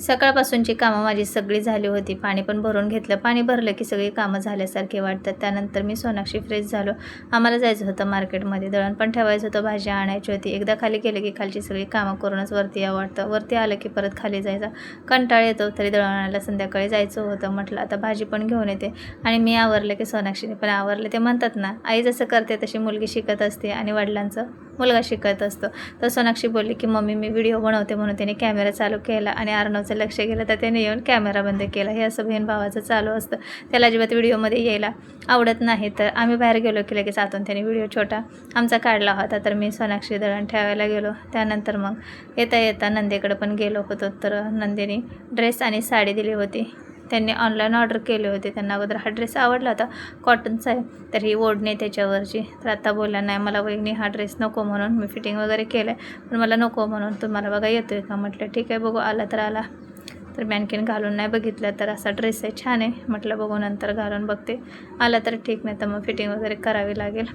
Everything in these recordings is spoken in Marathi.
सकाळपासूनची कामं माझी सगळी झाली होती. पाणी पण भरून घेतलं. पाणी भरलं की सगळी कामं झाल्यासारखे वाटतात. त्यानंतर मी सोनाक्षी फ्रेश झालो. आम्हाला जायचं होतं मार्केटमध्ये. दळण पण ठेवायचं होतं, भाजी आणायची होती. एकदा खाली गेलं की खालची सगळी कामं करूनच वरती यावं वाटतं. वरती आलं की परत खाली जायचा कंटाळा येतो. तरी दळण आणायला संध्याकाळी जायचं होतं. म्हटलं आता भाजी पण घेऊन येते आणि मी आवरलं की सोनाक्षीने पण आवरलं. ते म्हणतात ना, आई जसं करते तशी मुलगी शिकत असते आणि वडिलांचं मुलगा शिकत असतो. तर सोनाक्षी बोलली की मम्मी मी व्हिडिओ बनवते, म्हणून त्याने कॅमेरा चालू केला आणि अर्णवचं लक्ष गेलं तर त्याने येऊन कॅमेरा बंद केला. हे असं बहीण भावाचं चालू असतं. त्याला अजिबात व्हिडिओमध्ये यायला आवडत नाही. तर आम्ही बाहेर गेलो की लगेच आतून त्याने व्हिडिओ छोटा आमचा काढला होता. तर मी सोनाक्षी दळण ठेवायला गेलो. त्यानंतर मग येता येता नंदेकडे पण गेलो होतो. तर नंदेने ड्रेस आणि साडी दिली होती. त्यांनी ऑनलाईन ऑर्डर केले होते. त्यांना अगोदर हा ड्रेस आवडला होता, कॉटनचा आहे. तर ही ओढणी त्याच्यावरची. तर आता बोलला नाही मला वहिनी हा ड्रेस नको, म्हणून मी फिटिंग वगैरे केलं आहे पण मला नको, म्हणून तुम्हाला बघा येतो आहे का. म्हटलं ठीक आहे बघू, आला तर आला. तर मी आणखीन घालून नाही बघितलं. तर असा ड्रेस आहे, छान आहे. म्हटलं बघू नंतर घालून बघते, आला तर ठीक, नाही तर मग फिटिंग वगैरे करावी लागेल.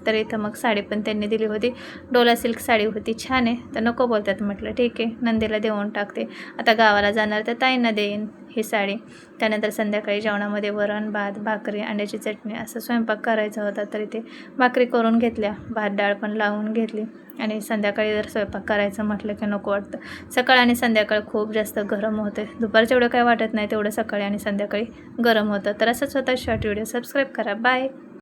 तर इथं मग साडी पण त्यांनी दिली होती. डोला सिल्क साडी होती, छान आहे. तर नको बोलतात. म्हटलं ठीक आहे, नंदीला देऊन टाकते. आता गावाला जाणार तर ताईंना देईन ही साडी. त्यानंतर संध्याकाळी जेवणामध्ये वरण भात, भाकरी, अंड्याची चटणी असं स्वयंपाक करायचा होता. तर इथे भाकरी करून घेतल्या, भात डाळ पण लावून घेतली. आणि संध्याकाळी जर स्वयंपाक करायचं म्हटलं की नको वाटतं. सकाळ आणि संध्याकाळ खूप जास्त गरम होते. दुपारचं एवढं काय वाटत नाही, तेवढं सकाळी आणि संध्याकाळी गरम होतं. तर असंच होता शॉर्ट व्हिडिओ. सबस्क्राईब करा. बाय.